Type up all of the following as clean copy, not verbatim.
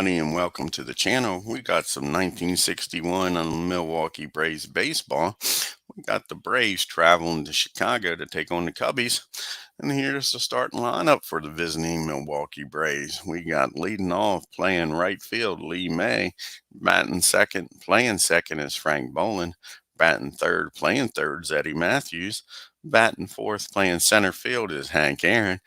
everybody, and welcome to the channel. We got some 1961 on Milwaukee Braves baseball. We got the Braves traveling to Chicago to take on the Cubbies. And here's the starting lineup for the visiting Milwaukee Braves. We got leading off, playing right field, Lee May. Batting second, playing second is Frank Boland. Batting third, playing third is Eddie Matthews. Batting fourth, playing center field is Hank Aaron.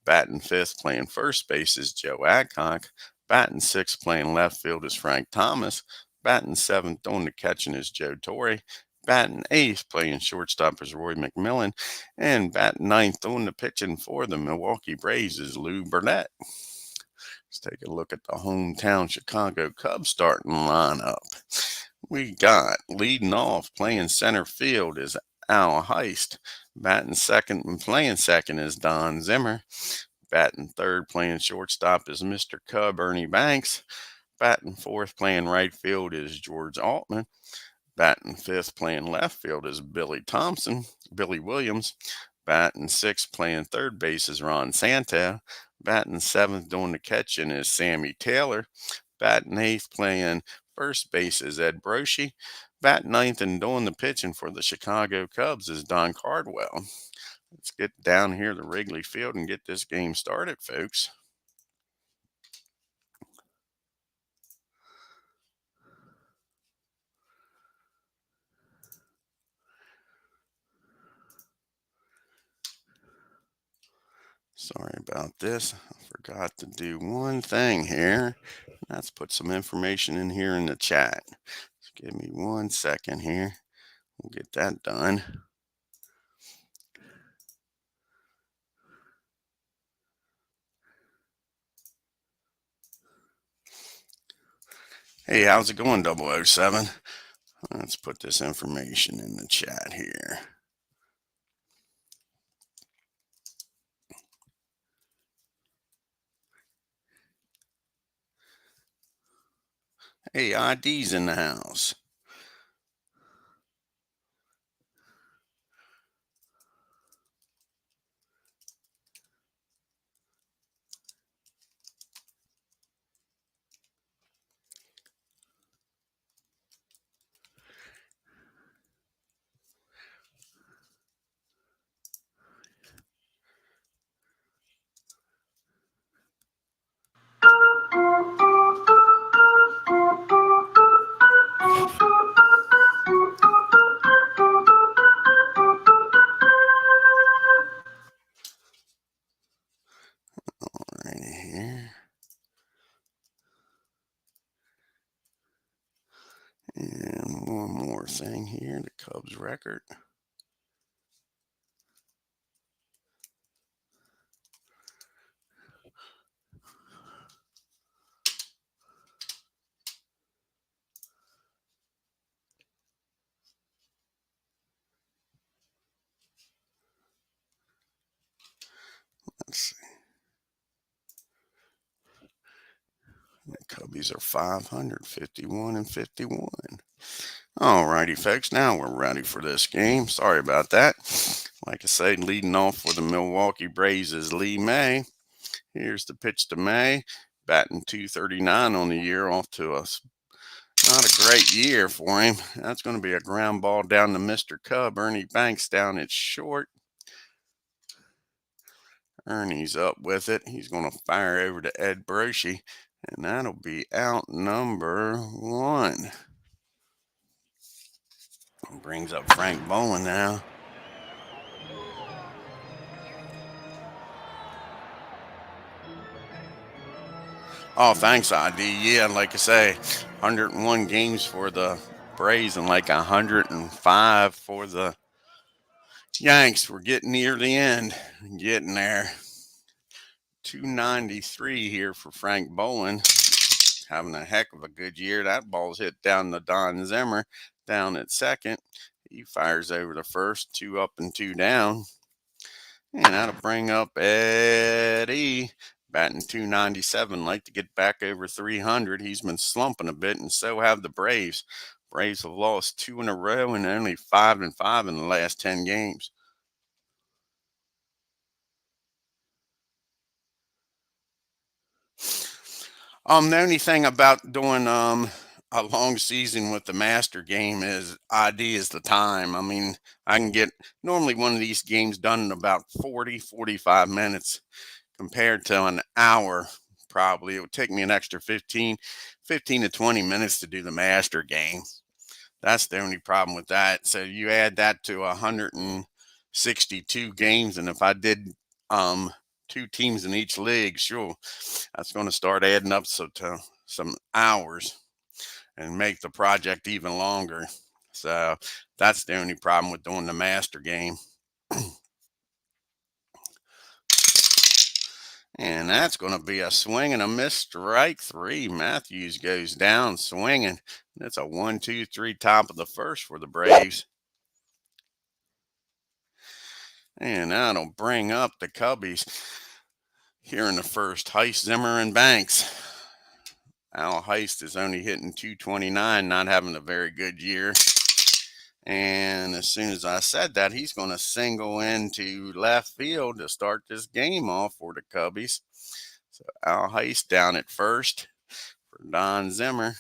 Batting fifth, playing first base is Joe Adcock. Batting sixth, playing left field is Frank Thomas. Batting seventh, on the catching is Joe Torre. Batting eighth, playing shortstop is Roy McMillan. And batting ninth, on the pitching for the Milwaukee Braves is Lou Burdette. Let's take a look at the hometown Chicago Cubs starting lineup. We got leading off, playing center field is Al Heist. Batting second and playing second is Don Zimmer. Batting third, playing shortstop is Mr. Cub Ernie Banks. Batting fourth, playing right field is George Altman. Batting fifth, playing left field is Billy Williams. Batting sixth, playing third base is Ron Santo. Batting seventh, doing the catching is Sammy Taylor. Batting eighth, playing first base is Ed Broshi. Batting ninth and doing the pitching for the Chicago Cubs is Don Cardwell. Let's get down here to Wrigley Field and get this game started, folks. Sorry about this. I forgot to do one thing here. Let's put some information in here in the chat. Just give me 1 second here. We'll get that done. Hey, how's it going, 007? Let's put this information in the chat here. Hey, ID's in the house. Right here. And one more thing here, the Cubs record. Let's see. The Cubbies are 551 and 51. Alrighty, folks. Now we're ready for this game. Sorry about that. Like I said, leading off for the Milwaukee Braves is Lee May. Here's the pitch to May. Batting .239 on the year, off to a not a great year for him. That's going to be a ground ball down to Mr. Cub. Ernie Banks down at short. Ernie's up with it. He's going to fire over to Ed Broshi, and that'll be out number one. Brings up Frank Boland now. Oh, thanks, ID. Yeah, like I say, 101 games for the Braves and like 105 for the Yanks. We're getting near the end. Getting there. 293 here for Frank Boland. Having a heck of a good year. That ball's hit down to Don Zimmer down at second. He fires over to first, 2 up and 2 down. And that'll bring up Eddie, batting .297. Like to get back over 300. He's been slumping a bit, and so have the Braves. Braves have lost 2 in a row and only 5-5 in the last 10 games. The only thing about doing a long season with the master game is ID is the time. I mean, I can get normally one of these games done in about 40, 45 minutes compared to an hour. Probably it would take me an extra 15 to 20 minutes to do the master game. That's the only problem with that. So you add that to 162 games, and if I did um, two teams in each league, sure, that's going to start adding up to some hours and make the project even longer. So that's the only problem with doing the master game. And that's going to be a swing and a miss, strike three. Matthews goes down swinging. That's a 1-2-3 top of the first for the Braves. And that'll bring up the Cubbies here in the first. Heist, Zimmer, and Banks. Al Heist is only hitting 229, not having a very good year. And as soon as I said that, he's going to single into left field to start this game off for the Cubbies. So Al Heist down at first for Don Zimmer.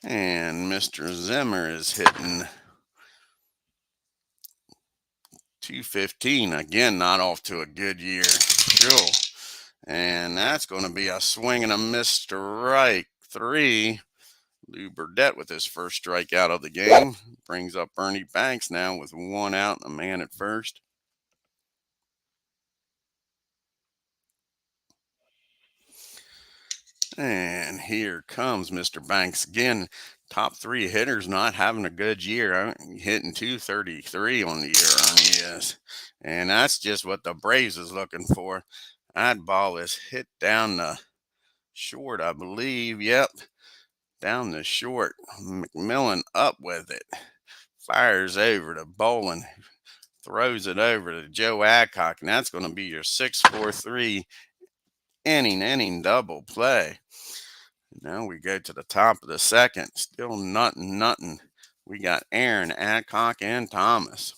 And Mr. Zimmer is hitting 215. Again, not off to a good year. Sure. And that's going to be a swing and a miss, strike three. Lou Burdette with his first strikeout of the game. Brings up Ernie Banks now with one out and a man at first. And here comes Mr. Banks again. Top three hitters not having a good year. Hitting 233 on the year, Ernie is. And that's just what the Braves is looking for. That ball is hit down the short, I believe. Yep, down the short. McMillan up with it. Fires over to Bolin. Throws it over to Joe Adcock. And that's going to be your 6-4-3 inning double play. Now we go to the top of the second. Still nothing. We got Aaron, Adcock, and Thomas.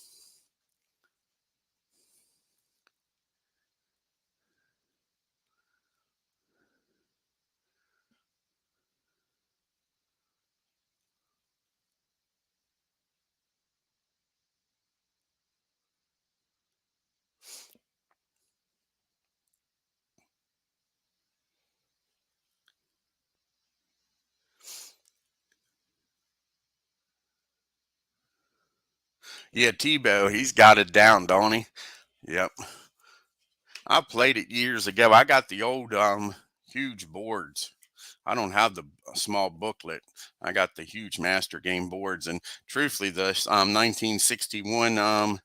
Yeah, Tebow, he's got it down, don't he? Yep. I played it years ago. I got the old huge boards. I don't have the small booklet. I got the huge master game boards. And truthfully, the 1961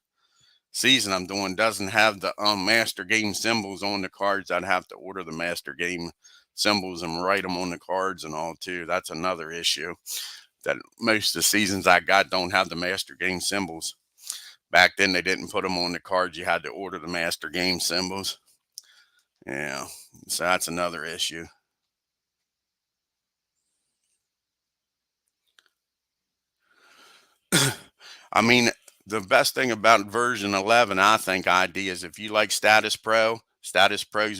season I'm doing doesn't have the master game symbols on the cards. I'd have to order the master game symbols and write them on the cards and all too. That's another issue, that most of the seasons I got don't have the master game symbols. Back then they didn't put them on the cards. You had to order the master game symbols. Yeah, so that's another issue. I mean, the best thing about version 11, I think, ID is if you like Status Pro's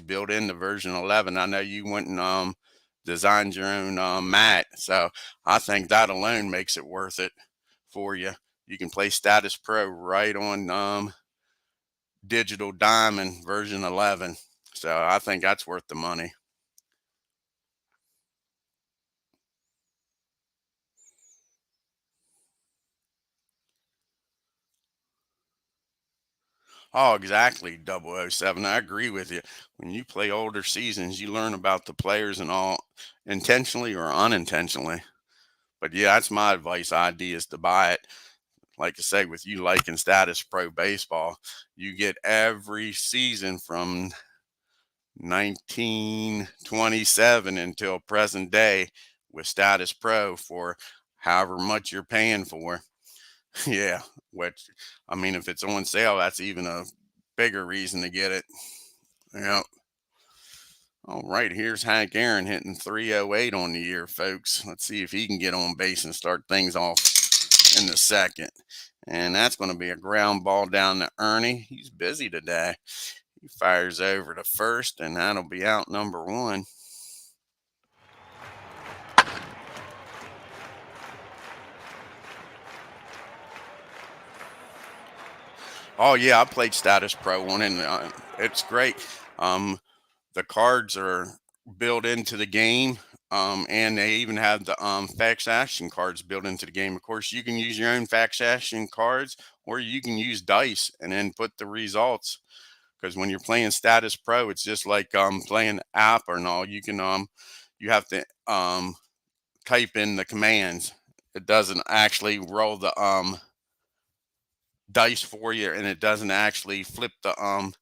built into version 11. I know you went and designed your own mat, so I think that alone makes it worth it for you. You can play Status Pro right on Digital Diamond version 11, so I think that's worth the money. Oh, exactly, 007. I agree with you. When you play older seasons, you learn about the players and all, intentionally or unintentionally. But yeah, that's my advice. Idea is to buy it. Like I say, with you liking Status Pro baseball, you get every season from 1927 until present day with Status Pro for however much you're paying for. Yeah, which, I mean, if it's on sale, that's even a bigger reason to get it. Yeah. All right, here's Hank Aaron hitting 308 on the year, folks. Let's see if he can get on base and start things off in the second. And that's going to be a ground ball down to Ernie. He's busy today. He fires over to first, and that'll be out number 1. Oh yeah, I played Status Pro one, and it's great. Um, the cards are built into the game, and they even have the fax action cards built into the game. Of course, you can use your own fax action cards, or you can use dice and then put the results. Because when you're playing Status Pro, it's just like playing app or no. You have to type in the commands. It doesn't actually roll the dice for you, and it doesn't actually flip the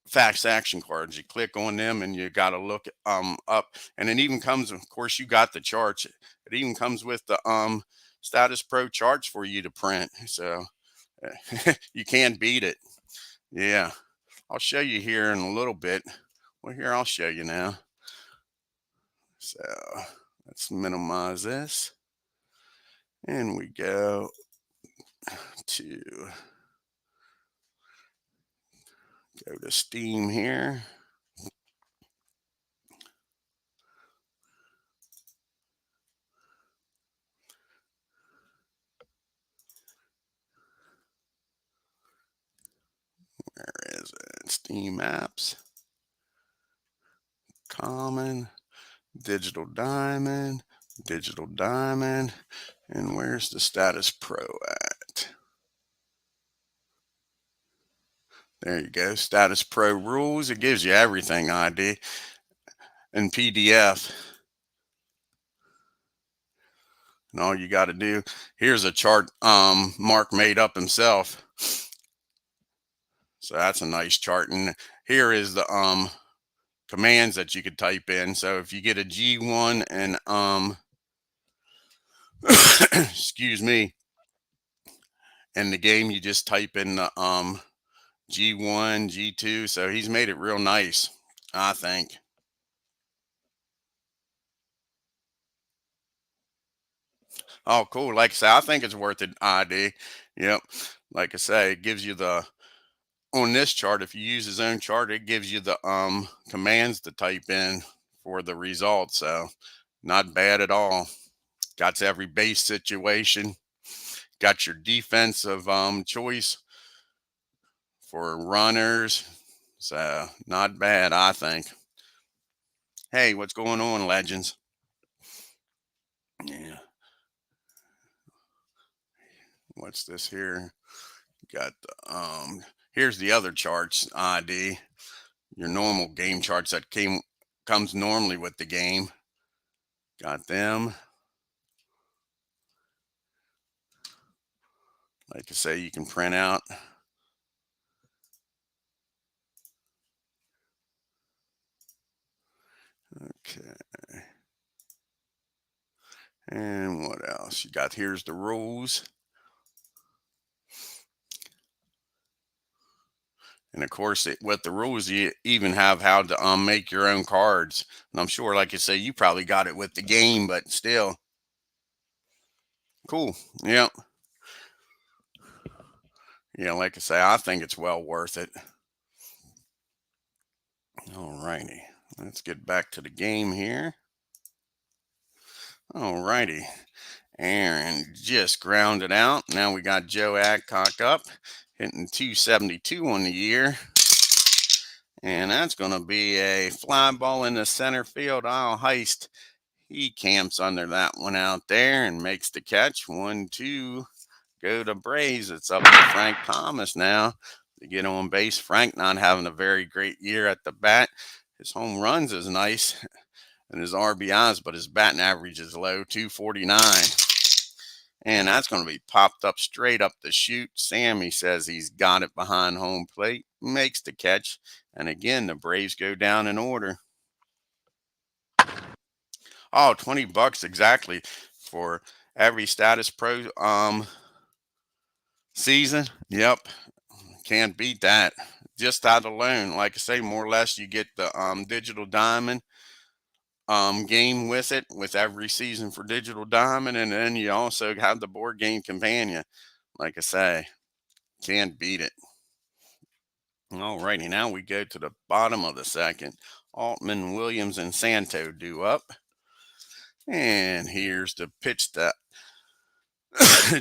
fast action cards. You click on them and you got to look up, and it even comes, of course, you got the charts. It even comes with the Status Pro charts for you to print, so you can't beat it. Yeah, I'll show you here in a little bit. Well, here, I'll show you now. So let's minimize this, and we go to Steam here. Where is it? Steam apps, common, digital diamond, and where's the Status Pro at? There you go, Status Pro rules. It gives you everything ID in PDF. And all you got to do, here's a chart Mark made up himself. So that's a nice chart. And here is the commands that you could type in. So if you get a G1 and excuse me, in the game, you just type in the G1, G2. So he's made it real nice, I think. Oh, cool. Like I say, I think it's worth it ID. Yep. Like I say, it gives you the, on this chart, if you use his own chart, it gives you the commands to type in for the results. So not bad at all. Got every base situation. Got your defensive choice for runners. So not bad, I think. Hey, what's going on, legends? Yeah. What's this here? Got the here's the other charts ID. Your normal game charts that comes normally with the game. Got them. Like I say, you can print out. Okay. And what else? You got, here's the rules. And of course, with the rules, you even have how to make your own cards. And I'm sure, like you say, you probably got it with the game, but still. Cool. Yep. Yeah, like I say, I think it's well worth it. All righty. Let's get back to the game here. All righty. Aaron just grounded out. Now we got Joe Adcock up, hitting 272 on the year. And that's going to be a fly ball in the center field. I'll heist. He camps under that one out there and makes the catch. 1-2. Go to Braves. It's up to Frank Thomas now to get on base. Frank not having a very great year at the bat. His home runs is nice and his RBIs, but his batting average is low, 249. And that's going to be popped up straight up the chute. Sammy says he's got it behind home plate, makes the catch. And again, the Braves go down in order. Oh, $20 exactly for every Status Pro season. Yep. Can't beat that. Just that alone, like I say, more or less you get the digital diamond game with it, with every season for digital diamond, and then you also have the board game companion. Like I say, can't beat it. Alrighty, now we go to the bottom of the second. Altman, Williams, and Santo due up. And here's the pitch that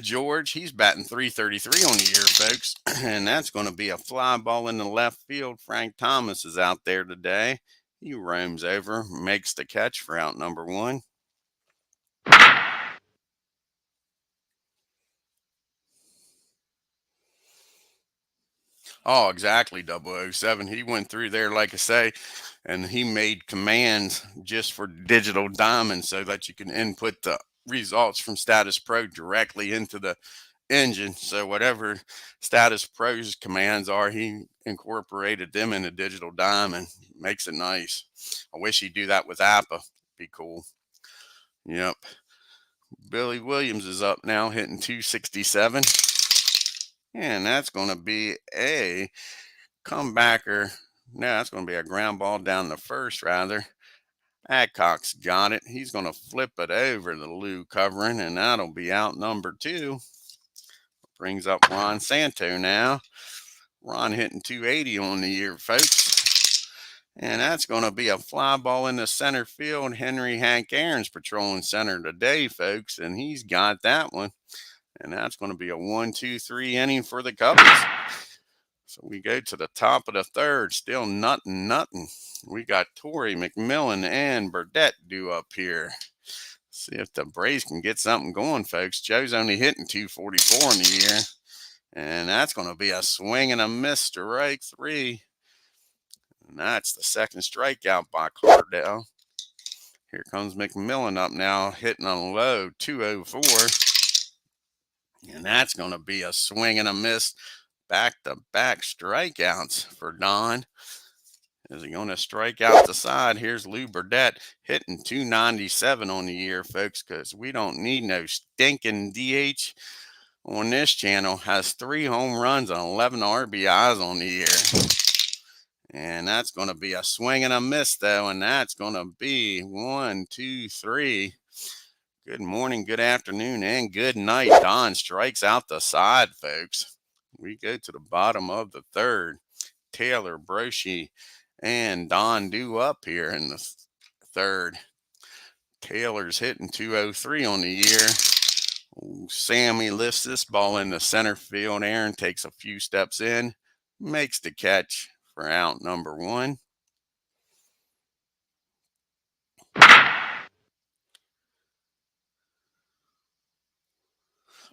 George, he's batting 333 on the year, folks. And that's going to be a fly ball in the left field. Frank Thomas is out there today. He roams over, makes the catch for out number one. Oh, exactly, 007. He went through there, like I say, and he made commands just for Digital Diamond so that you can input the results from Status Pro directly into the engine. So whatever Status Pro's commands are, he incorporated them into Digital Diamond. Makes it nice. I wish he'd do that with Apba. Be cool. Yep. Billy Williams is up now, hitting 267. And that's going to be a comebacker. No, that's going to be a ground ball down the first, rather. Adcock's got it. He's going to flip it over the Lou covering, and that'll be out number two. Brings up Ron Santo now. Ron hitting 280 on the year, folks. And that's going to be a fly ball in the center field. Henry Hank Aaron's patrolling center today, folks, and he's got that one. And that's going to be a 1-2-3 inning for the Cubbies. So we go to the top of the third. Still nothing. We got Torrey, McMillan, and Burdette due up here. See if the Braves can get something going, folks. Joe's only hitting 244 in the year. And that's going to be a swing and a miss, strike three. And that's the second strikeout by Cardwell. Here comes McMillan up now, hitting a low 204. And that's going to be a swing and a miss. Back-to-back strikeouts for Don. Is he going to strike out the side? Here's Lou Burdette hitting 297 on the year, folks, because we don't need no stinking DH on this channel. Has 3 home runs and 11 RBIs on the year. And that's going to be a swing and a miss, though, and that's going to be 1, 2, 3. Good morning, good afternoon, and good night. Don strikes out the side, folks. We go to the bottom of the third. Taylor, Broshi, and Don due up here in the third. Taylor's hitting 203 on the year. Sammy lifts this ball in the center field. Aaron takes a few steps in, makes the catch for out number one.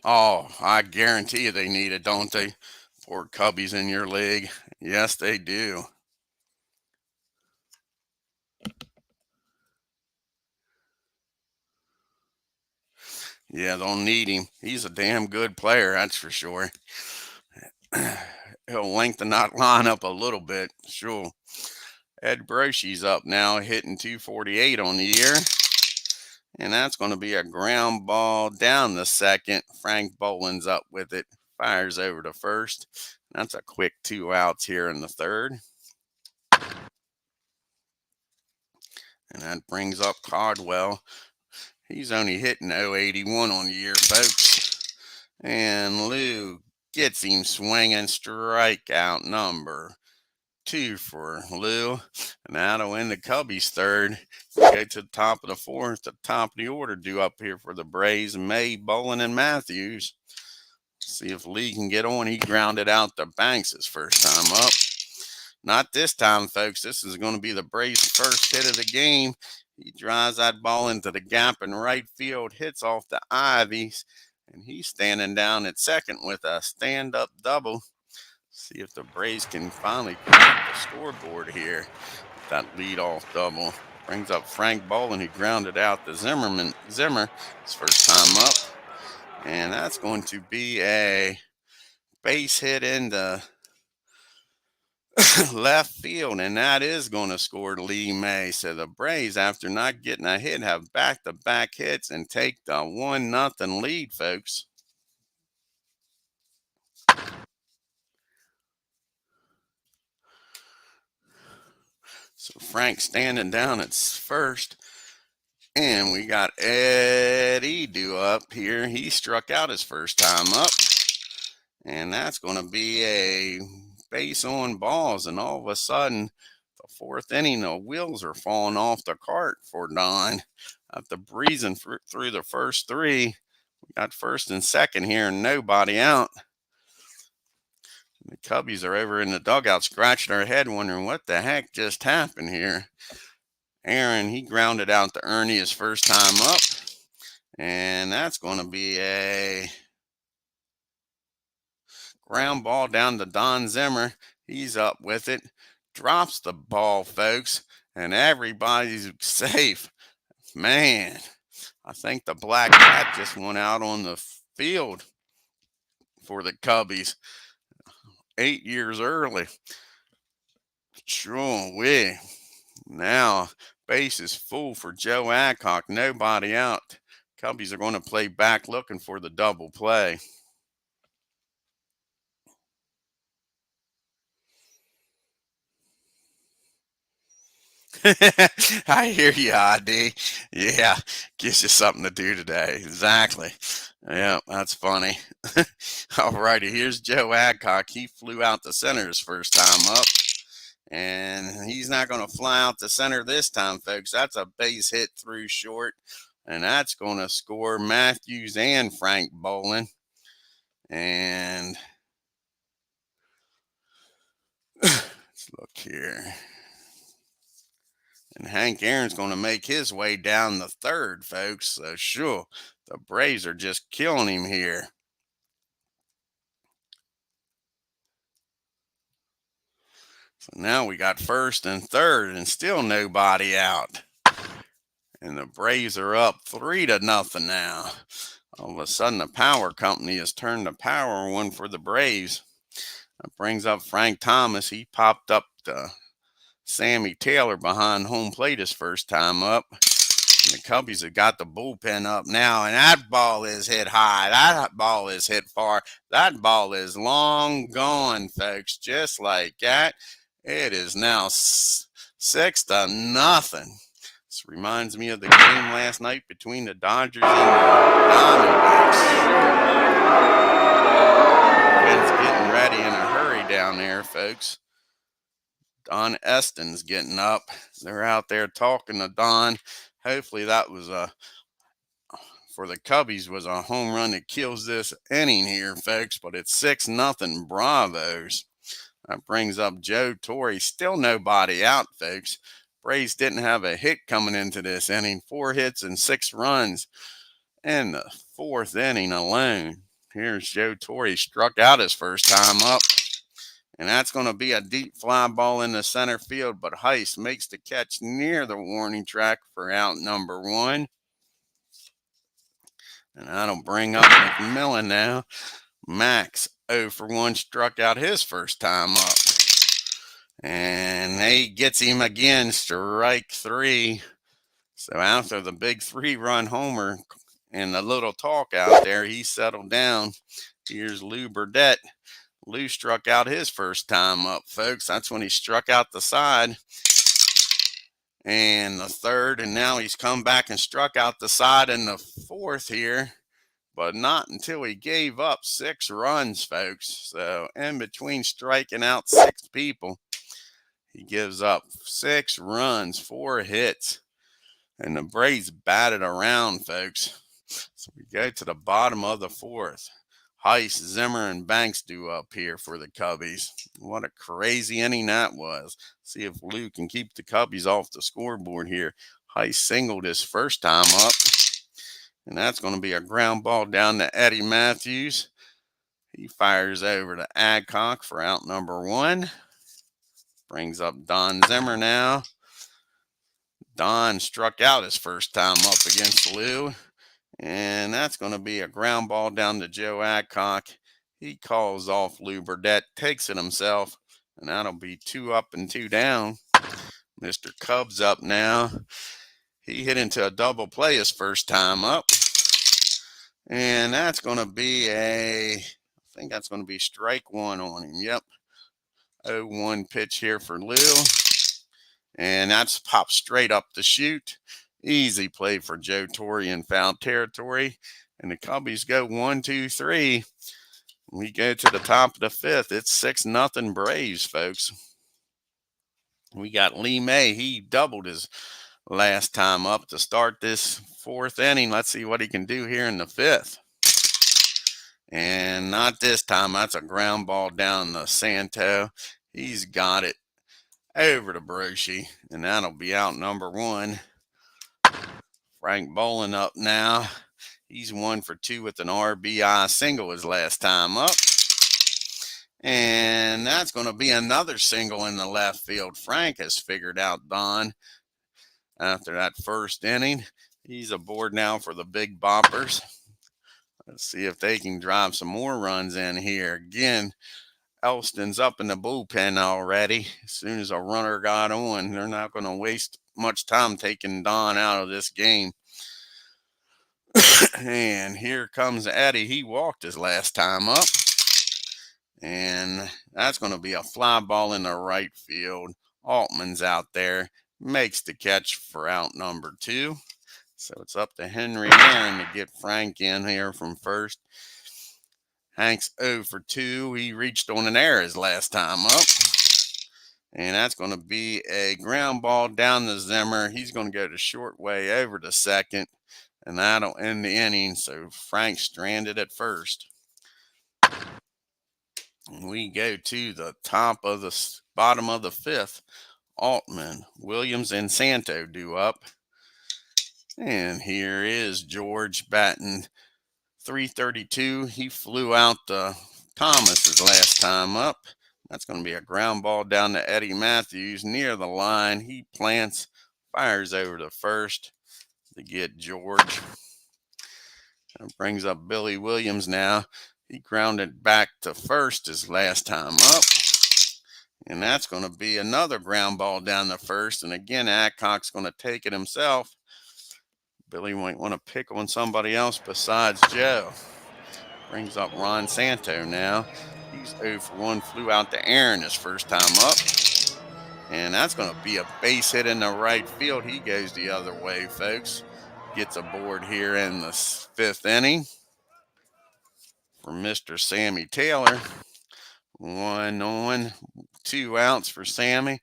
Oh, I guarantee you they need it, don't they? Poor Cubbies in your league. Yes, they do. Yeah, they'll need him. He's a damn good player, that's for sure. He'll lengthen that lineup a little bit, sure. Ed Broshi's up now, hitting 248 on the year. And that's going to be a ground ball down the second. Frank Boland's up with it. Fires over to first. That's a quick 2 outs here in the third. And that brings up Cardwell. He's only hitting 081 on the year, folks. And Lou gets him swinging. Strikeout number 2 for Lou. And that'll end the Cubbies' third. Go to the top of the fourth, the top of the order due up here for the Braves. May, Bolin, and Matthews. See if Lee can get on. He grounded out the Banks his first time up. Not this time, folks. This is going to be the Braves' first hit of the game. He drives that ball into the gap in right field, hits off the Ivies, and he's standing down at second with a stand-up double. See if the Braves can finally crack the scoreboard here. That lead-off double brings up Frank Bolin, who grounded out the Zimmer his first time up. And that's going to be a base hit into left field, and that is going to score Lee May. So the Braves, after not getting a hit, have back-to-back hits and take the 1-0 lead, folks. So Frank standing down at first. And we got Eddie due up here. He struck out his first time up. And that's going to be a base on balls. And all of a sudden, the fourth inning, the wheels are falling off the cart for Don. After breezing through the first three, we got first and second here and nobody out. The Cubbies are over in the dugout scratching their head wondering what the heck just happened here. Aaron, he grounded out to Ernie his first time up. And that's going to be a ground ball down to Don Zimmer. He's up with it. Drops the ball, folks. And everybody's safe. Man, I think the Black Cat just went out on the field for the Cubbies 8 years early. Sure, we. Now, base is full for Joe Adcock. Nobody out. Cubbies are going to play back looking for the double play. I hear you, ID. Yeah, gives you something to do today. Exactly. Yeah, that's funny. All righty, here's Joe Adcock. He flew out to center his first time up. And he's not going to fly out to center this time, folks. That's a base hit through short. And that's going to score Matthews and Frank Bolin. And let's look here. And Hank Aaron's going to make his way down the third, folks. So, sure, the Braves are just killing him here. So now we got first and third and still nobody out. And the Braves are up 3-0 now. All of a sudden, the power company has turned the power one for the Braves. That brings up Frank Thomas. He popped up to Sammy Taylor behind home plate his first time up. And the Cubbies have got the bullpen up now, and that ball is hit high. That ball is hit far. That ball is long gone, folks. Just like that. It is now 6-0. This reminds me of the game last night between the Dodgers and the Diamondbacks. Ben's getting ready in a hurry down there, folks. Don Eston's getting up. They're out there talking to Don. Hopefully that was for the Cubbies was a home run that kills this inning here, folks. But it's 6-0 Bravos. That brings up Joe Torre. Still nobody out, folks. Braves didn't have a hit coming into this inning. 4 hits and 6 runs in the fourth inning alone. Here's Joe Torre. Struck out his first time up. And that's going to be a deep fly ball in the center field. But Heiss makes the catch near the warning track for out number 1. And that'll bring up McMillan now. Max 0 for 1 struck out his first time up. And he gets him again, strike 3. So after the big 3-run homer and the little talk out there, he settled down. Here's Lou Burdette. Lou struck out his first time up, folks. That's when he struck out the side. And the third, and now he's come back and struck out the side in the fourth here. But not until he gave up 6 runs, folks. So in between striking out 6 people, he gives up 6 runs, 4 hits. And the Braves batted around, folks. So we go to the bottom of the fourth. Heiss, Zimmer, and Banks do up here for the Cubbies. What a crazy inning that was. See if Lou can keep the Cubbies off the scoreboard here. Heiss singled his first time up. And that's going to be a ground ball down to Eddie Matthews. He fires over to Adcock for out number 1. Brings up Don Zimmer now. Don struck out his first time up against Lou. And that's going to be a ground ball down to Joe Adcock. He calls off Lou Burdette, takes it himself, and that'll be 2 up and 2 down. Mr. Cubs up now. He hit into a double play his first time up. And that's going to be I think that's going to be strike 1 on him. Yep. 0-1 pitch here for Lou. And that's popped straight up the chute. Easy play for Joe Torre in foul territory. And the Cubbies go 1, 2, 3. We go to the top of the fifth. It's 6-0 Braves, folks. We got Lee May. He doubled his last time up to start this fourth inning. Let's see what he can do here in the fifth. And not this time. That's a ground ball down the Santo. He's got it over to Brochy, and that'll be out number one. Frank Bolin up now. He's 1 for 2 with an RBI single his last time up. And that's going to be another single in the left field. Frank has figured out Don after that first inning. He's aboard now for the big boppers. Let's see if they can drive some more runs in here. Again, Elston's up in the bullpen already. As soon as a runner got on, they're not going to waste much time taking Don out of this game. And here comes Eddie. He walked his last time up. And that's going to be a fly ball in the right field. Altman's out there. Makes the catch for out number 2. So it's up to Henry Aaron to get Frank in here from first. Hank's 0 for 2. He reached on an error his last time up. And that's going to be a ground ball down the Zimmer. He's going to go the short way over to second. And that'll end the inning. So Frank's stranded at first. We go to the top of the bottom of the fifth. Altman, Williams, and Santo due up. And here is George batting .332. He flew out Thomas's last time up. That's going to be a ground ball down to Eddie Matthews near the line. He plants, fires over to first to get George. That brings up Billy Williams now. He grounded back to first his last time up. And that's going to be another ground ball down the first. And again, Adcock's going to take it himself. Billy might want to pick on somebody else besides Joe. Brings up Ron Santo now. He's 0 for 1, flew out to Aaron his first time up. And that's going to be a base hit in the right field. He goes the other way, folks. Gets aboard here in the fifth inning for Mr. Sammy Taylor. 1 on, 2 outs for Sammy.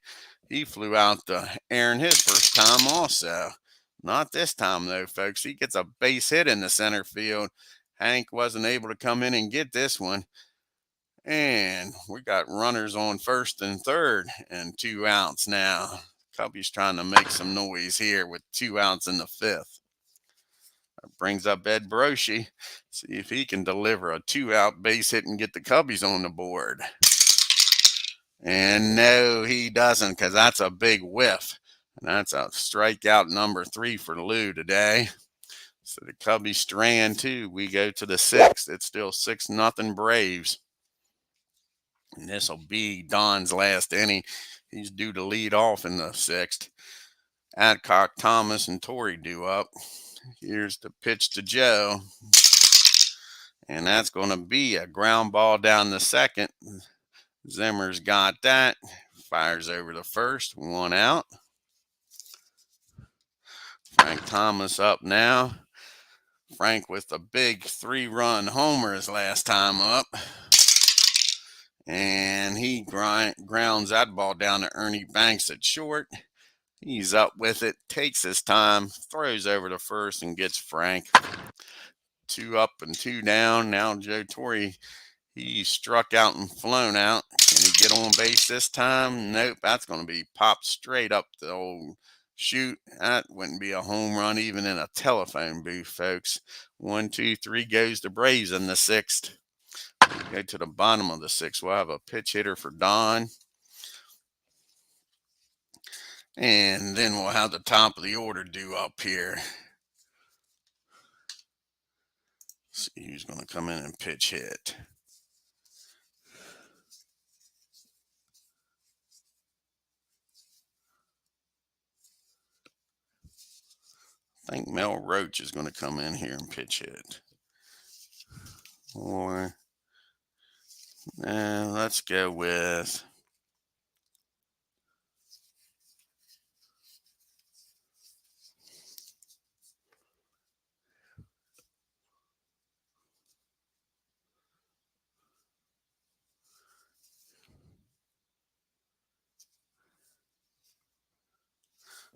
He flew out to Aaron his first time also. Not this time, though, folks. He gets a base hit in the center field. Hank wasn't able to come in and get this one. And we got runners on first and third and 2 outs now. Cubby's trying to make some noise here with 2 outs in the fifth. That brings up Ed Brochy. See if he can deliver a 2-out base hit and get the Cubbies on the board. And no, he doesn't, because that's a big whiff. And that's a strikeout number 3 for Lou today. So the Cubbies strand 2. We go to the 6th. It's still 6-0 Braves. And this will be Don's last inning. He's due to lead off in the 6th. Adcock, Thomas, and Torrey due up. Here's the pitch to Joe. And that's going to be a ground ball down the second. Zimmer's got that. Fires over to first. 1 out. Frank Thomas up now. Frank with a big 3-run homer his last time up. And he grounds that ball down to Ernie Banks at short. He's up with it, takes his time, throws over to first, and gets Frank. 2 up and 2 down. Now Joe Torrey, he struck out and flown out. Can he get on base this time? Nope. That's going to be popped straight up the old chute. That wouldn't be a home run even in a telephone booth, folks. 1, 2, 3 goes the Braves in the 6th. We go to the bottom of the 6th. We'll have a pitch hitter for Don. And then we'll have the top of the order due up here. See who's going to come in and pitch hit. I think Mel Roach is going to come in here and pitch hit. Or, let's go with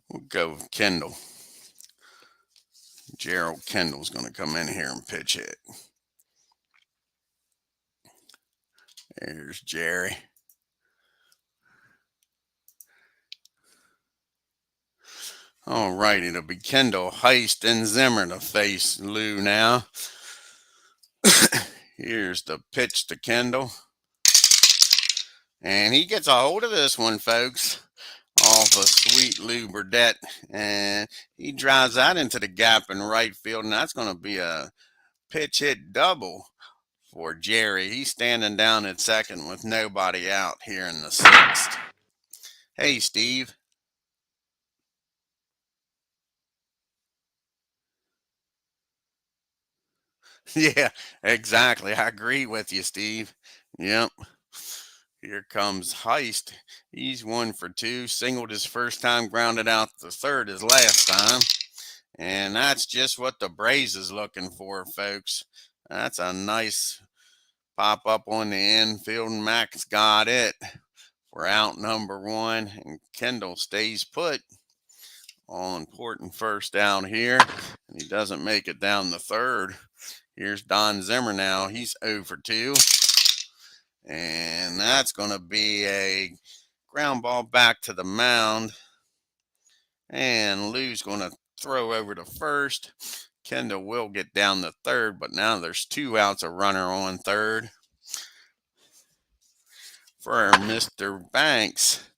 We'll go with Kendall. Gerald Kendall's going to come in here and pitch hit. There's Jerry. All right, it'll be Kendall, Heist, and Zimmer to face Lou now. Here's the pitch to Kendall. And he gets a hold of this one, folks, off of sweet Lou Burdette. And he drives that into the gap in right field, and that's going to be a pitch hit double for Jerry. He's standing down at second with nobody out here in the sixth. Hey, Steve. Yeah, exactly. I agree with you, Steve. Yep. Here comes Heist. He's 1 for 2. Singled his first time, grounded out the third his last time. And that's just what the Braves is looking for, folks. That's a nice pop up on the infield, and Max got it. We're out number 1, and Kendall stays put. All important first down here, and he doesn't make it down the third. Here's Don Zimmer now. He's 0 for 2. And that's going to be a ground ball back to the mound. And Lou's going to throw over to first. Kendall will get down the third, but now there's 2 outs, a runner on third. For Mr. Banks,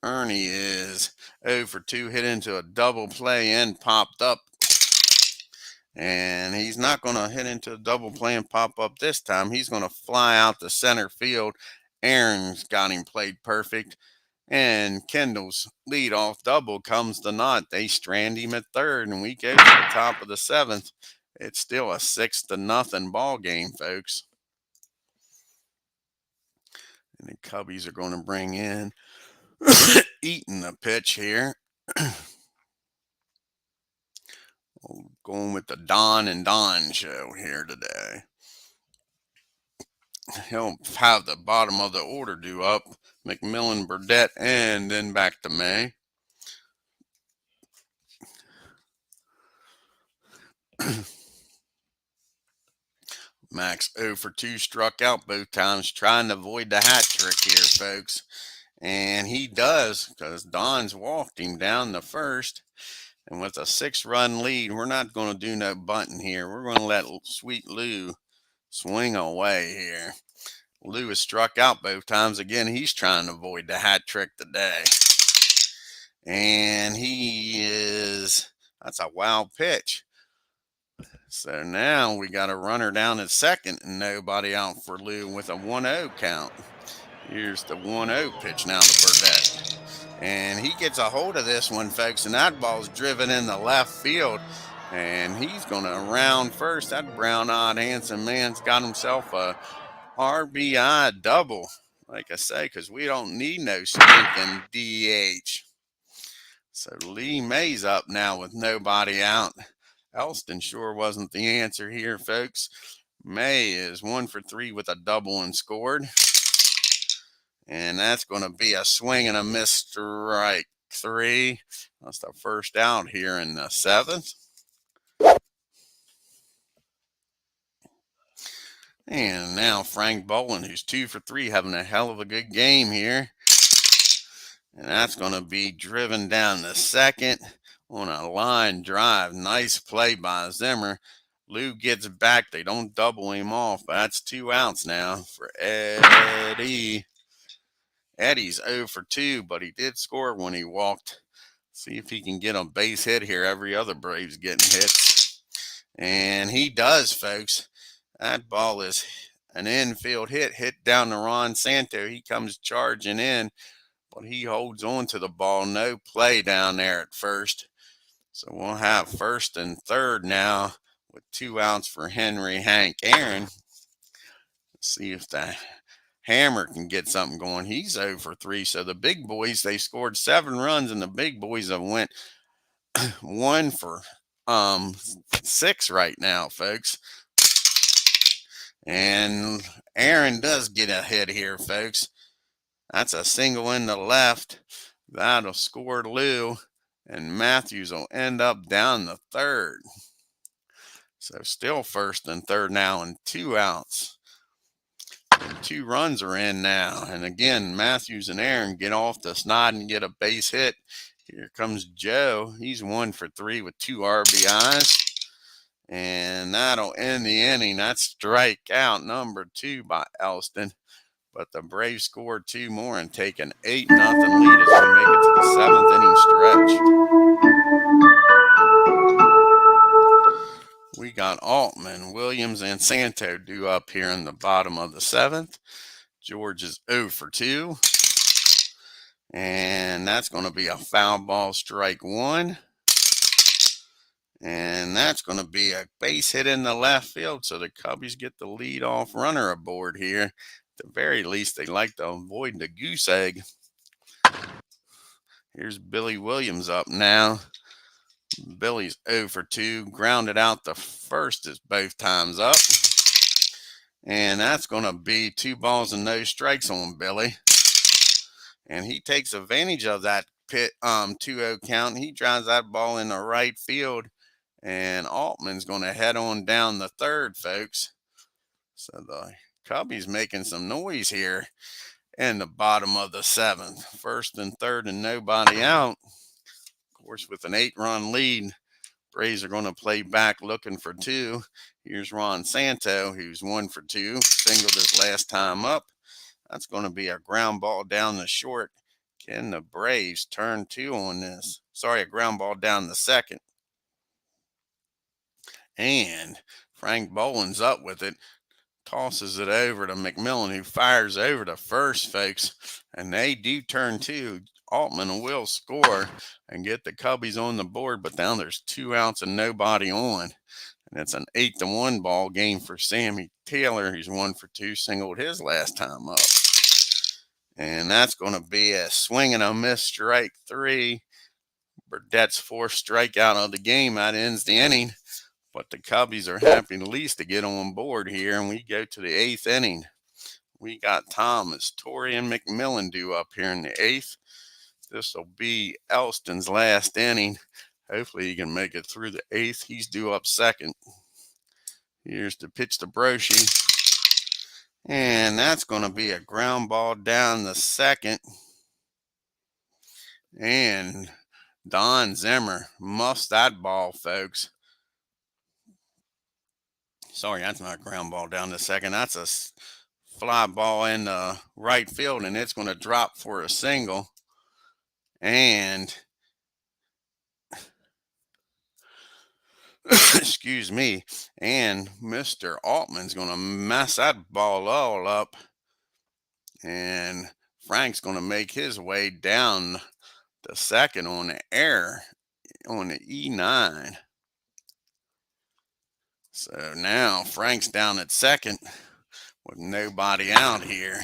Ernie is 0 for 2, hit into a double play and popped up. And he's not going to hit into a double play and pop up this time. He's going to fly out to center field. Aaron's got him played perfect. And Kendall's leadoff double comes to naught. They strand him at third, and we go to the top of the 7th. It's still a 6-0 ball game, folks. And the Cubbies are going to bring in Eaton the pitch here. Going with the Don and Don show here today. He'll have the bottom of the order due up. McMillan, Burdette, and then back to May. Max 0 for 2, struck out both times, trying to avoid the hat trick here, folks. And he does, because Don's walked him down the first. And with a 6-run lead, we're not going to do no bunting here. We're going to let sweet Lou swing away here. Lou is struck out both times. Again, he's trying to avoid the hat trick today. And that's a wild pitch. So now we got a runner down at second and nobody out for Lou with a 1-0 count. Here's the 1-0 pitch now to Burdette. And he gets a hold of this one, folks, and that ball's driven in the left field. And he's going to round first. That brown-eyed, handsome man's got himself a RBI double, like I say, because we don't need no stinking DH. So Lee May's up now with nobody out. Elston sure wasn't the answer here, folks. May is 1 for 3 with a double and scored. And that's going to be a swing and a miss, strike 3. That's the first out here in the 7th. And now Frank Boland, who's 2 for 3, having a hell of a good game here. And that's going to be driven down the second on a line drive. Nice play by Zimmer. Lou gets back. They don't double him off, but that's 2 outs now for Eddie. Eddie's 0 for 2, but he did score when he walked. See if he can get a base hit here. Every other Brave's getting hits. And he does, folks. That ball is an infield hit down to Ron Santo. He comes charging in, but he holds on to the ball. No play down there at first. So we'll have first and third now with 2 outs for Henry Hank Aaron. Let's see if the Hammer can get something going. He's 0 for 3. So the big boys, they scored 7 runs, and the big boys have went 1 for 6 right now, folks. And Aaron does get a hit here, folks. That's a single in the left. That'll score Lou. and Matthews will end up down the third. So still first and third now and 2 outs. And 2 runs are in now. And again, Matthews and Aaron get off the snide and get a base hit. Here comes Joe. He's 1 for 3 with 2 RBIs. And that'll end the inning. That's strikeout number 2 by Elston. But the Braves scored 2 more and take an 8-0 lead as we make it to the 7th inning stretch. We got Altman, Williams, and Santo due up here in the bottom of the 7th. George is 0 for 2. And that's going to be a foul ball, strike 1. And that's going to be a base hit in the left field. So the Cubbies get the leadoff runner aboard here. At the very least, they like to avoid the goose egg. Here's Billy Williams up now. Billy's 0 for 2. Grounded out the first is both times up. And that's going to be 2 balls and no strikes on Billy. And he takes advantage of that 2-0 count. He drives that ball in the right field. And Altman's going to head on down the third, folks. So the Cubbies making some noise here in the bottom of the 7th. First and third and nobody out. Of course, with an 8-run lead, Braves are going to play back looking for 2. Here's Ron Santo, who's 1 for 2. Singled his last time up. That's going to be a ground ball down the short. Can the Braves turn 2 on this? Sorry, a ground ball down the second. And Frank Boland's up with it. Tosses it over to McMillan, who fires over to first, folks. And they do turn 2. Altman will score and get the Cubbies on the board. But now there's 2 outs and nobody on. And it's an 8-1 ball game for Sammy Taylor, who's 1 for 2, singled his last time up. And that's going to be a swing and a miss, strike 3. Burdette's 4th strikeout of the game. That ends the inning. But the Cubbies are happy at least to get on board here. And we go to the 8th inning. We got Thomas, Torrey, and McMillan due up here in the 8th. This will be Elston's last inning. Hopefully he can make it through the 8th. He's due up second. Here's the pitch to Broshi. And that's going to be a ground ball down the second. And Don Zimmer muffs that ball, folks. Sorry, that's not a ground ball down the second. That's a fly ball in the right field, and it's going to drop for a single. And excuse me, and Mr. Altman's going to mess that ball all up. And Frank's going to make his way down the second on the air on the E9. So now Frank's down at second with nobody out here.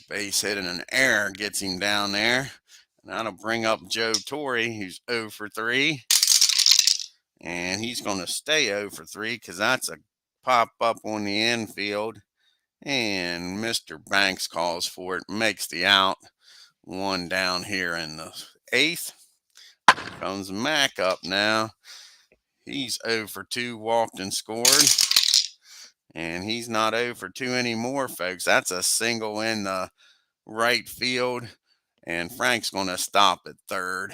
Base hit in an error gets him down there. And that'll bring up Joe Torre, who's 0 for 3. And he's going to stay 0 for 3 because that's a pop up on the infield. And Mr. Banks calls for it, makes the out. 1 down here in the 8th. Here comes Mac up now. He's 0 for 2, walked and scored. And he's not 0 for 2 anymore, folks. That's a single in the right field. And Frank's going to stop at third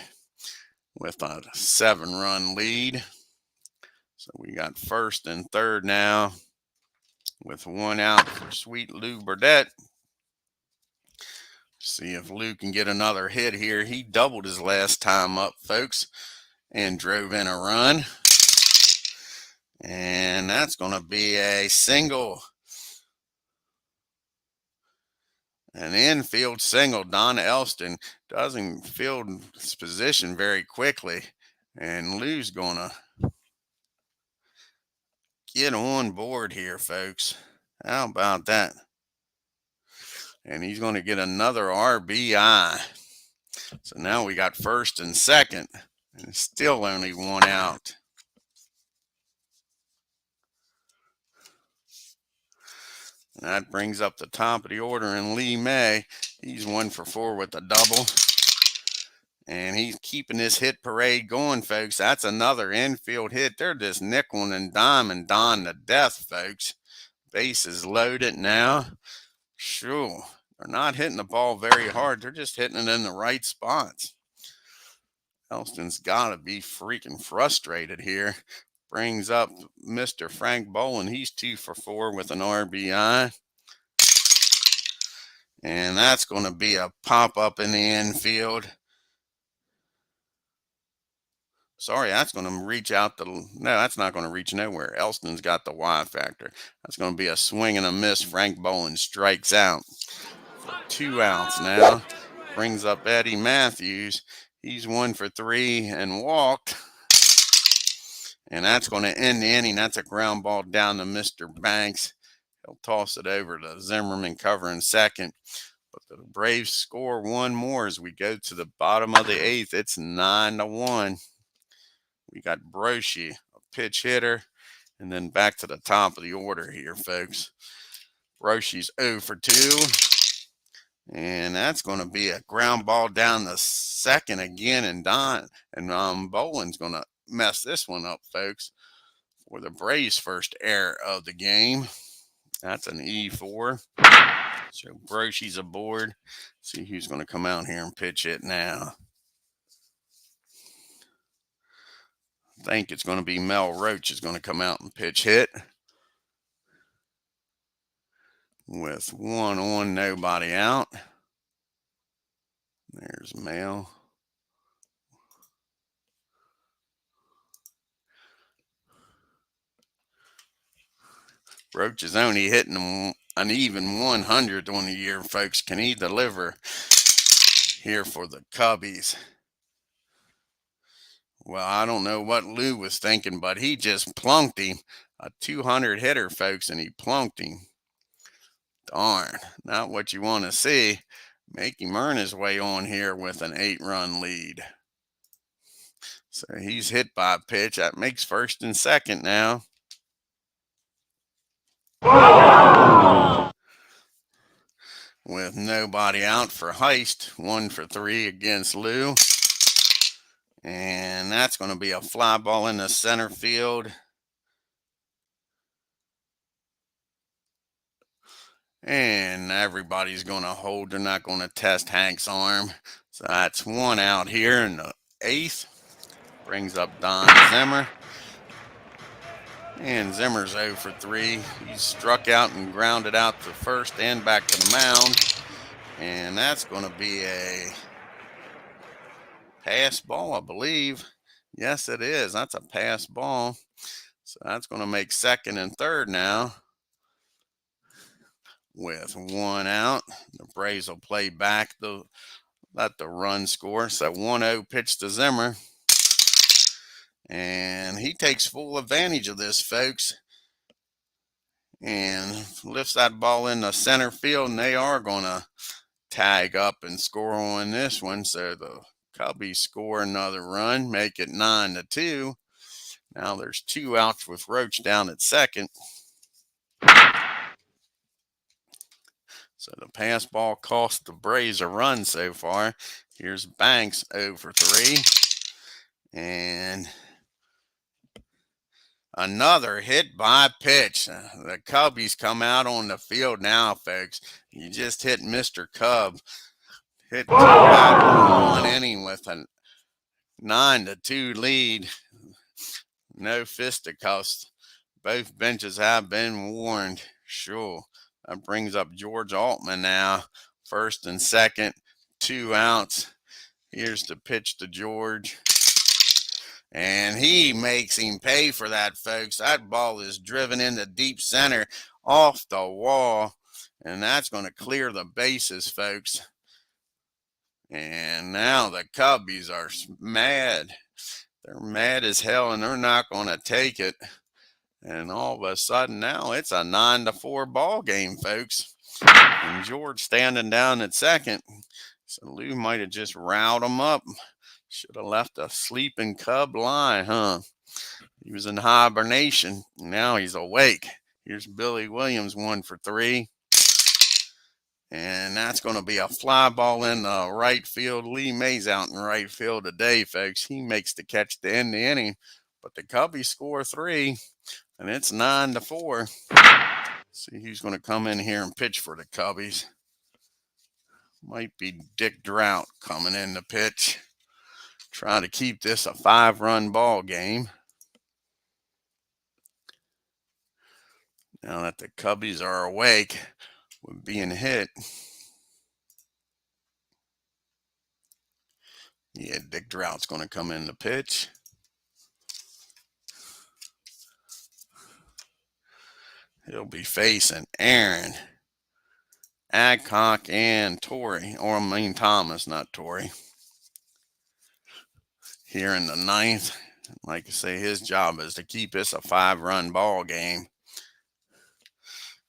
with a 7-run lead. So we got first and third now with 1 out for sweet Lou Burdette. See if Lou can get another hit here. He doubled his last time up, folks, and drove in a run. And that's going to be a single. An infield single. Don Elston doesn't field his position very quickly. And Lou's going to get on board here, folks. How about that? And he's going to get another RBI. So now we got first and second. And still only 1 out. And that brings up the top of the order in Lee May. He's 1 for 4 with a double. And he's keeping this hit parade going, folks. That's another infield hit. They're just nickel and diming Don to death, folks. Base is loaded now. Sure. They're not hitting the ball very hard. They're just hitting it in the right spots. Elston's got to be freaking frustrated here. Brings up Mr. Frank Boland. He's 2 for 4 with an RBI. And that's going to be a pop-up in the infield. Sorry, that's going to reach out the... No, that's not going to reach nowhere. Elston's got the Y factor. That's going to be a swing and a miss. Frank Boland strikes out. For 2 outs now. Brings up Eddie Matthews. He's 1 for 3 and walked. And that's going to end the inning. That's a ground ball down to Mr. Banks. He'll toss it over to Zimmerman covering second. But the Braves score 1 more as we go to the bottom of the 8th. It's 9-1. We got Broshi, a pitch hitter, and then back to the top of the order here, folks. Broshi's 0 for 2. And that's going to be a ground ball down the second again. And Boland's going to mess this one up, folks, for the Braves' first error of the game. That's an E4. So Broshi's aboard. See who's going to come out here and pitch it now. I think it's going to be Mel Roach is going to come out and pitch hit. With 1 on, nobody out. There's Mel. Roach is only hitting an even 100 on the year, folks. Can he deliver here for the Cubbies? Well, I don't know what Lou was thinking, but he just plunked him. A 200 hitter, folks, and he plunked him. Darn, not what you want to see. Make him earn his way on here with an 8-run lead. So he's hit by a pitch. That makes first and second now. With nobody out for Heist. 1 for 3 against Lou. And that's going to be a fly ball in the center field. And everybody's going to hold. They're not going to test Hank's arm. So that's 1 out here in the 8th. Brings up Don Zimmer. And Zimmer's 0 for 3. He's struck out and grounded out to first and back to the mound. And that's going to be a pass ball, I believe. Yes, it is. That's a pass ball. So that's going to make second and third now. With 1 out. The Braves will play back. Let the run score. So 1-0 pitch to Zimmer. And he takes full advantage of this, folks. And lifts that ball in the center field. And they are going to tag up and score on this one. So the Cubbies score another run. Make it 9-2. Now there's 2 outs with Roach down at second. So the pass ball cost the Braves a run so far. Here's Banks 0 for 3. And another hit by pitch. The Cubbies come out on the field now, folks. You just hit Mr. Cub. Hit 2 out in 1 inning with a 9-2 lead. No fisticuffs. Both benches have been warned. Sure. That brings up George Altman now. First and second, 2 outs. Here's the pitch to George. And he makes him pay for that, folks. That ball is driven into deep center off the wall. And that's going to clear the bases, folks. And now the Cubbies are mad. They're mad as hell, and they're not going to take it. And all of a sudden now it's a 9-4 ball game, folks. And George standing down at second. So Lou might have just riled him up. Should have left a sleeping Cub lie, huh? He was in hibernation. Now he's awake. Here's Billy Williams 1 for 3. And that's going to be a fly ball in the right field. Lee May's out in right field today, folks. He makes the catch to end the inning. But the Cubbies score 3, and it's 9-4. See who's going to come in here and pitch for the Cubbies. Might be Dick Drought coming in to pitch. Trying to keep this a 5-run ball game. Now that the Cubbies are awake with being hit. Yeah, Dick Drought's going to come in to pitch. He'll be facing Aaron, Adcock, and Thomas, not Torrey. Here in the 9th. Like I say, his job is to keep this a 5-run ball game.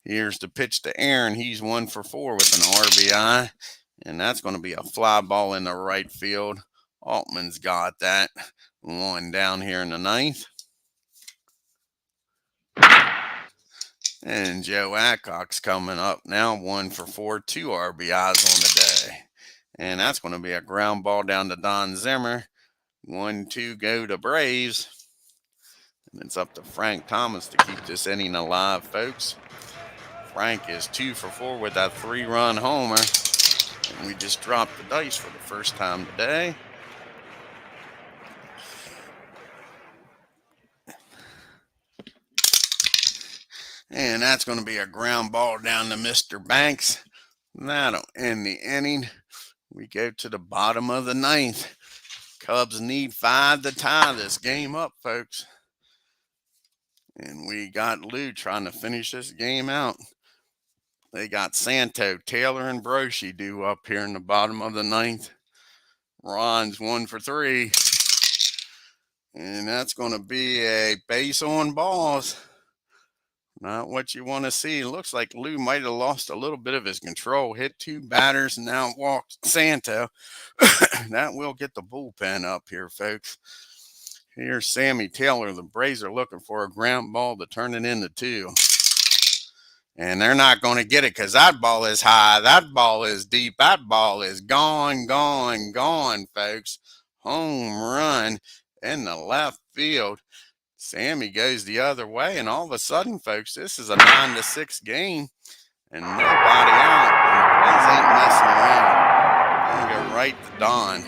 Here's the pitch to Aaron. He's 1 for 4 with an RBI. And that's going to be a fly ball in the right field. Altman's got that. 1 down here in the 9th. And Joe Adcock's coming up now. 1 for 4, 2 RBIs on the day. And that's going to be a ground ball down to Don Zimmer. 1-2 go to Braves. And it's up to Frank Thomas to keep this inning alive, folks. Frank is 2 for 4 with that 3-run homer. And we just dropped the dice for the first time today. And that's going to be a ground ball down to Mr. Banks. That'll end the inning. We go to the bottom of the 9th. Cubs need 5 to tie this game up, folks. And we got Lou trying to finish this game out. They got Santo, Taylor, and Broshi due up here in the bottom of the 9th. Ron's 1 for 3. And that's going to be a base on balls. Not what you want to see. Looks like Lou might have lost a little bit of his control. Hit 2 batters and now walked Santo. That will get the bullpen up here, folks. Here's Sammy Taylor. The Braves are looking for a ground ball to turn it into 2. And they're not going to get it because that ball is high. That ball is deep. That ball is gone, gone, gone, folks. Home run in the left field. Sammy goes the other way, and all of a sudden, folks, this is a 9-6 game, and nobody out, and the Braves ain't messing around. Gonna go right to Don.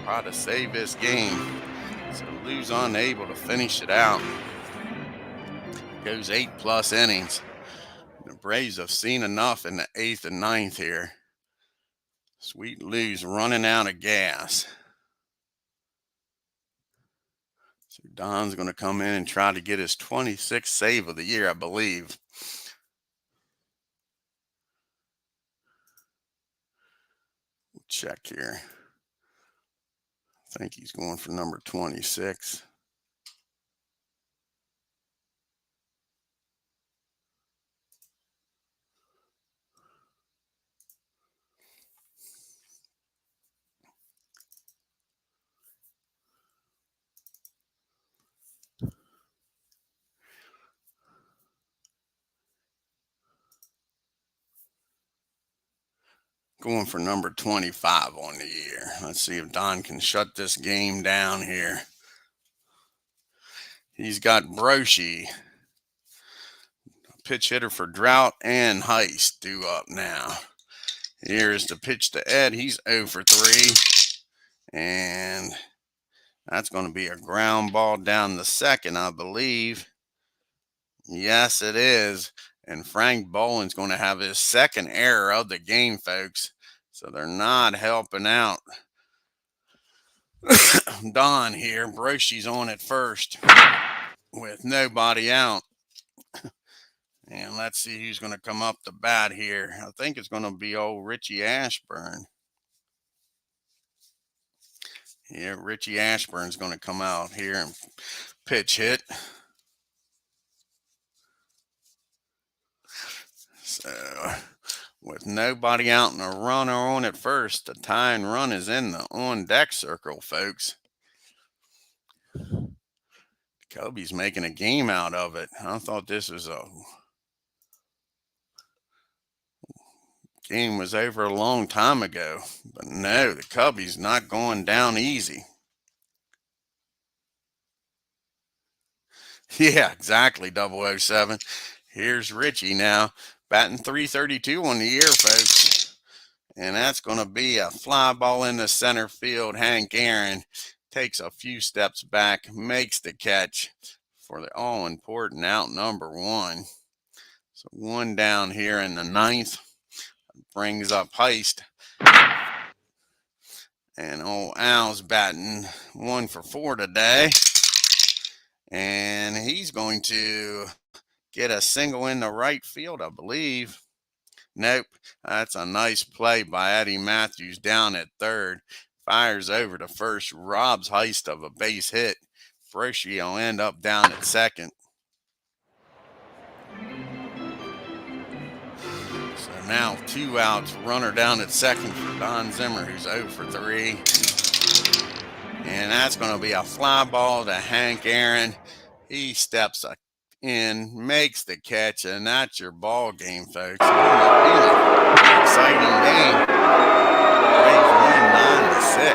Try to save this game. So Lou's unable to finish it out. Goes 8+ innings. The Braves have seen enough in the 8th and 9th here. Sweet Lou's running out of gas. So Don's going to come in and try to get his 26th save of the year, I believe. We'll check here. I think he's going for number 26. Going for number 25 on the year. Let's see if Don can shut this game down here. He's got Broshi, pitch hitter for Drought, and Heist due up now. Here's the pitch to Ed. He's 0 for 3. And that's going to be a ground ball down the second, I believe. Yes, it is. And Frank Boland's going to have his second error of the game, folks. So they're not helping out Don here. Broshi's on at first with nobody out. And let's see who's going to come up to bat here. I think it's going to be old Richie Ashburn. Yeah, Richie Ashburn's going to come out here and pitch hit. So, with nobody out and a runner on at first, the tying run is in the on-deck circle, folks. Cubby's making a game out of it. I thought this was a Game was over a long time ago. But no, the Cubbies not going down easy. Yeah, exactly, 007. Here's Richie now, batting .332 on the year, folks. And that's going to be a fly ball in the center field. Hank Aaron takes a few steps back, makes the catch for the all-important out number one. So one down here in the ninth. Brings up Heist. And old Al's batting 1 for 4 today. And he's going to get a single in the right field, I believe. Nope. That's a nice play by Eddie Matthews down at third. Fires over to first, robs Heist of a base hit. Froschi will end up down at second. So now 2 outs, runner down at second for Don Zimmer, who's 0 for 3. And that's going to be a fly ball to Hank Aaron. He steps in, makes the catch, and that's your ball game, folks. Exciting game. Braves win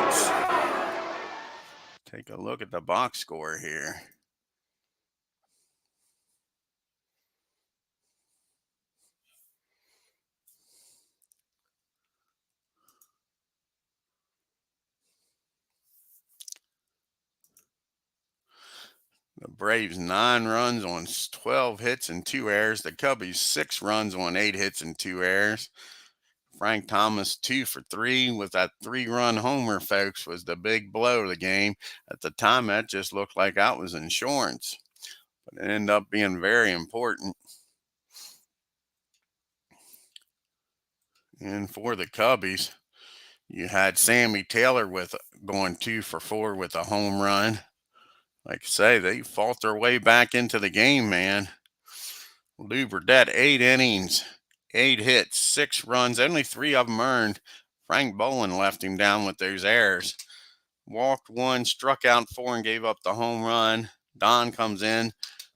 9-6. Take a look at the box score here. The Braves 9 runs on 12 hits and 2 errors. The Cubbies 6 runs on 8 hits and 2 errors. Frank Thomas 2 for 3 with that 3-run homer, folks, was the big blow of the game. At the time, that just looked like that was insurance, but it ended up being very important. And for the Cubbies, you had Sammy Taylor with going 2 for 4 with a home run. Like I say, they fought their way back into the game, man. Lou Burdette, 8 innings, 8 hits, 6 runs, only 3 of them earned. Frank Boland left him down with those errors. Walked 1, struck out 4, and gave up the home run. Don comes in,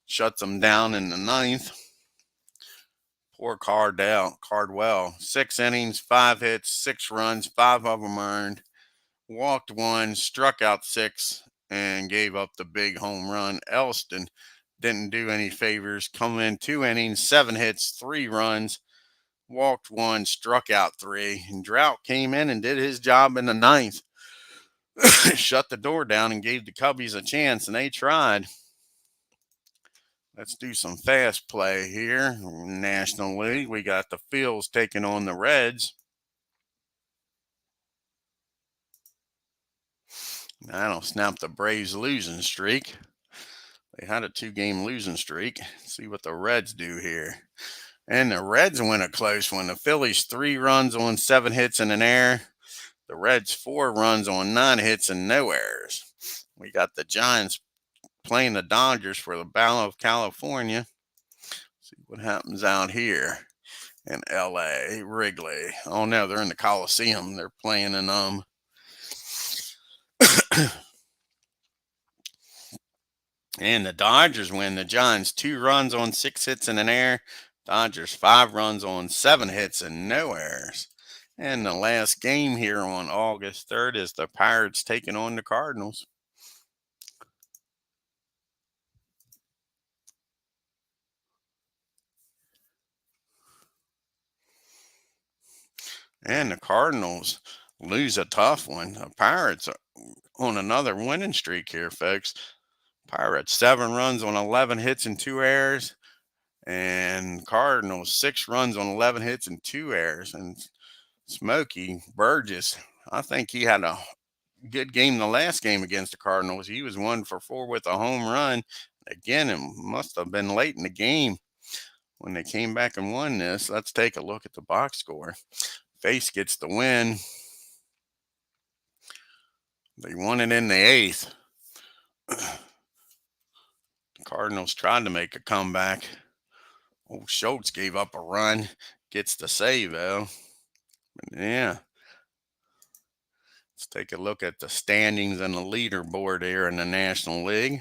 shuts them down in the ninth. Poor Cardwell, 6 innings, 5 hits, 6 runs, 5 of them earned. Walked 1, struck out 6, and gave up the big home run. Elston didn't do any favors. Come in 2 innings, 7 hits, 3 runs, walked 1, struck out 3. And Drought came in and did his job in the ninth. Shut the door down and gave the Cubbies a chance, and they tried. Let's do some fast play here. National League, we got the Phils taking on the Reds. That'll snap the Braves losing streak. They had a 2-game losing streak. Let's see what the Reds do here. And the Reds win a close one. The Phillies 3 runs on 7 hits and an error. The Reds 4 runs on 9 hits and no errors. We got the Giants playing the Dodgers for the Battle of California. See what happens out here in LA, Wrigley. Oh no, they're in the Coliseum. They're playing in and the Dodgers win. The Giants 2 runs on 6 hits and an error. Dodgers 5 runs on 7 hits and no errors. And the last game here on August 3rd is the Pirates taking on the Cardinals. And the Cardinals lose a tough one. The Pirates are on another winning streak here, folks. Pirates 7 runs on 11 hits and 2 errors. And Cardinals 6 runs on 11 hits and 2 errors. And Smokey Burgess, I think he had a good game the last game against the Cardinals. He was 1 for 4 with a home run. Again, it must have been late in the game when they came back and won this. Let's take a look at the box score. Face gets the win. They won it in the 8th. The Cardinals tried to make a comeback. Old Schultz gave up a run. Gets the save, though. But yeah. Let's take a look at the standings and the leaderboard here in the National League.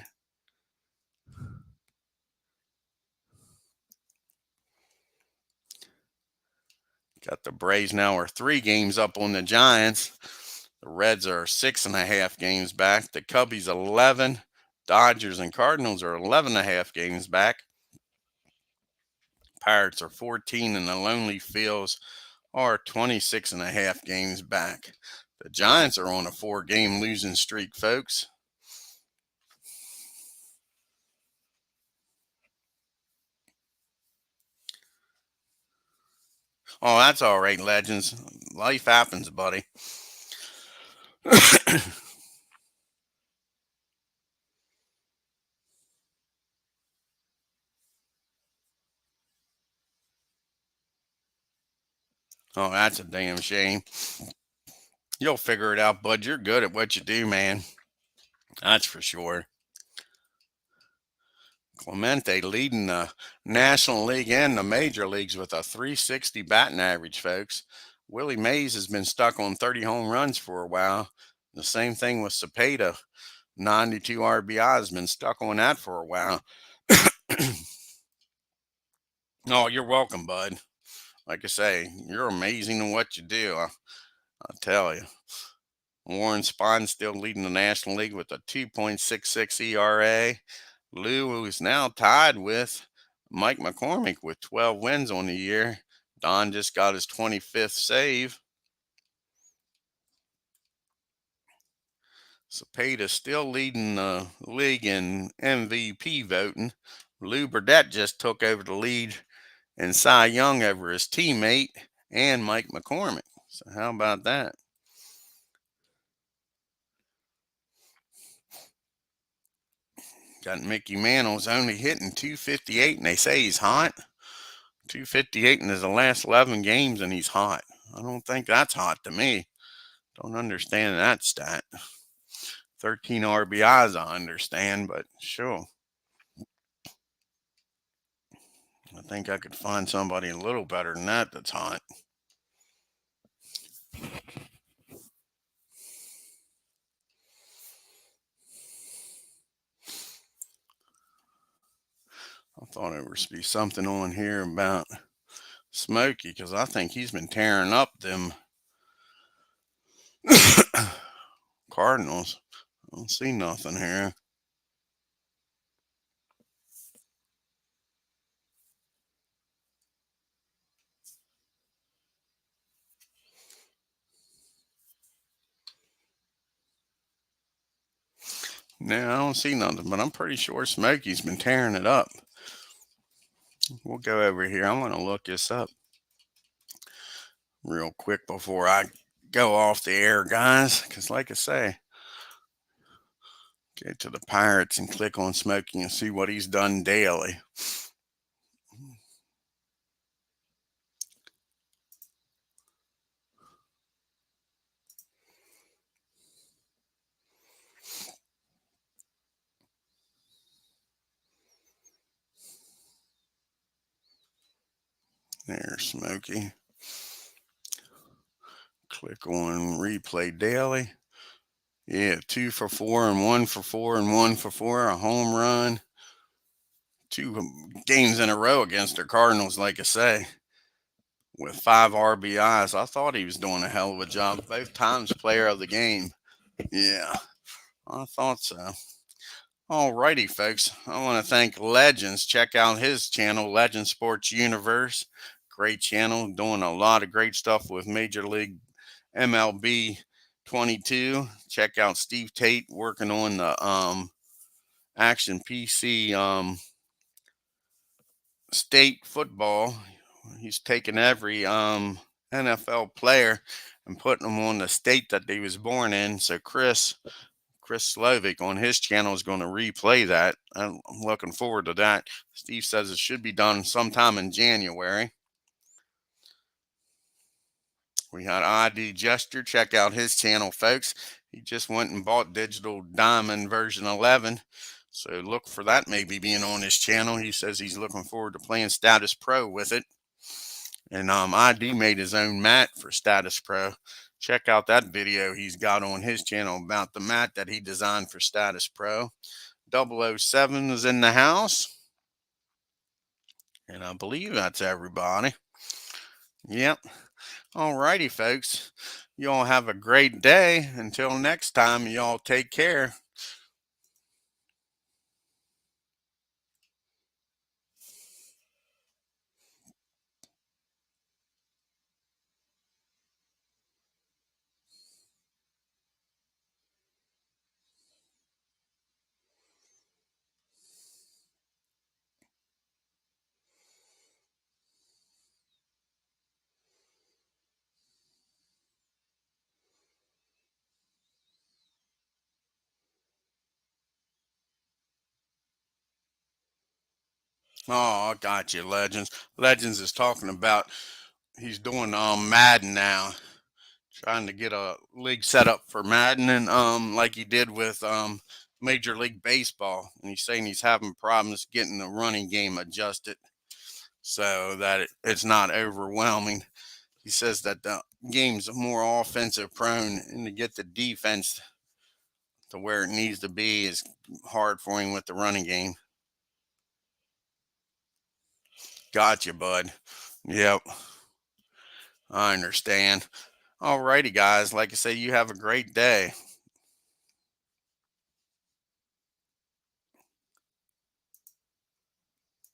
Got the Braves now are 3 games up on the Giants. The Reds are 6.5 games back. The Cubbies 11. Dodgers and Cardinals are 11.5 games back. Pirates are 14, and the Lonely Fields are 26.5 games back. The Giants are on a 4-game losing streak, folks. Oh, that's all right, Legends. Life happens, buddy. Oh, that's a damn shame. You'll figure it out, bud. You're good at what you do, man. That's for sure. Clemente leading the National League and the major leagues with a 360 batting average, folks. Willie Mays has been stuck on 30 home runs for a while. The same thing with Cepeda. 92 RBI has been stuck on that for a while. Oh, you're welcome, bud. Like I say, you're amazing in what you do. I'll tell you. Warren Spahn still leading the National League with a 2.66 ERA. Lou is now tied with Mike McCormick with 12 wins on the year. Don just got his 25th save. Cepeda still leading the league in MVP voting. Lou Burdette just took over the lead in Cy Young over his teammate and Mike McCormick. So how about that? Got Mickey Mantle's only hitting 258, and they say he's hot. 258 in his last 11 games, and he's hot. I don't think that's hot to me. Don't understand that stat. 13 RBIs, I understand, but sure. I think I could find somebody a little better than that that's hot. I thought there would be something on here about Smokey, because I think he's been tearing up them Cardinals. I don't see nothing here. No, I don't see nothing, but I'm pretty sure Smokey's been tearing it up. We'll go over here. I want to look this up real quick before I go off the air, guys, because like I say, get to the Pirates and click on Smokey and see what he's done daily. There's Smokey. Click on replay daily. Yeah, 2 for 4 and 1 for 4 and 1 for 4. A home run. 2 games in a row against the Cardinals, like I say, with 5 RBIs. I thought he was doing a hell of a job. Both times player of the game. Yeah, I thought so. Alrighty, folks. I want to thank Legends. Check out his channel, Legend Sports Universe. Great channel, doing a lot of great stuff with Major League MLB 22. Check out Steve Tate working on the Action PC state football. He's taking every NFL player and putting them on the state that they was born in. So Chris Slovic on his channel is going to replay that. I'm looking forward to that. Steve says it should be done sometime in January. We had ID Gesture. Check out his channel, folks. He just went and bought Digital Diamond version 11. So look for that maybe being on his channel. He says he's looking forward to playing Status Pro with it. And ID made his own mat for Status Pro. Check out that video he's got on his channel about the mat that he designed for Status Pro. 007 is in the house. And I believe that's everybody. Yep. Alrighty, folks. You all have a great day. Until next time, you all take care. Oh, I got you, Legends. Legends is talking about he's doing Madden now, trying to get a league set up for Madden, and like he did with Major League Baseball. And he's saying he's having problems getting the running game adjusted so that it's not overwhelming. He says that the game's more offensive prone, and to get the defense to where it needs to be is hard for him with the running game. Gotcha, bud. Yep, I understand. Alrighty, guys. Like I say, you have a great day.